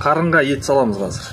Қарынға ет саламыз қазір.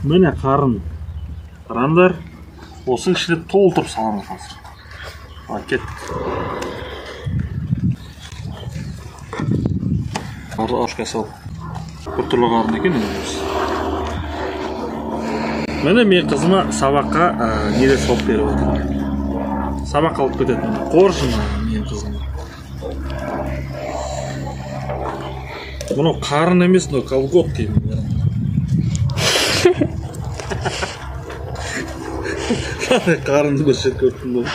Міне қарын. Қарандар. Осы ішіне толтырып саламыз қазір. Кеттік. Ашқа сал. Бір түрлі қарын екен. Міне мен қызыма сабаққа неде соп беріп отыр. Сабақ алып кететін. Қоржын мен қызыма. Бұны қарын емес, но колготки. Қарынды бір шет көрттім бұл.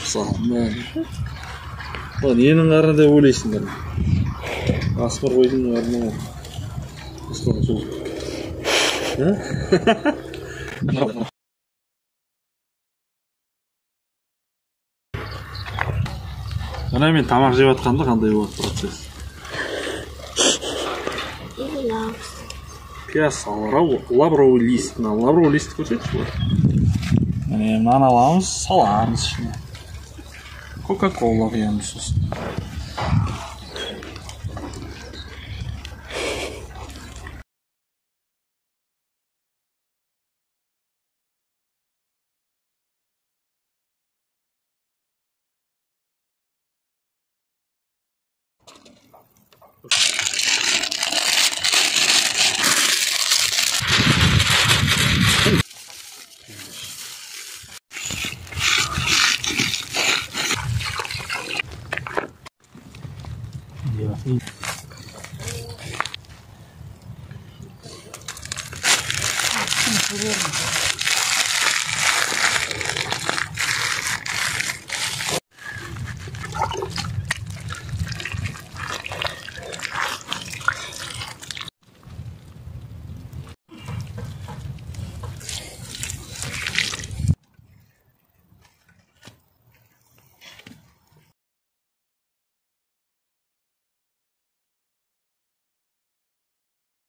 Сағыман. Ненің қарыны деп ойлайсыңдар. Асмыр қойдың қарыны ғой. Асмыр сол. Мына мен тамақ жеп жатқанда қандай болады процесс. Пияз, лавровый лист. Лавровый лист көрсетші ғой. Міне мынаны аламыз, саламыз ішіне. Кока-кола құямыз сосын.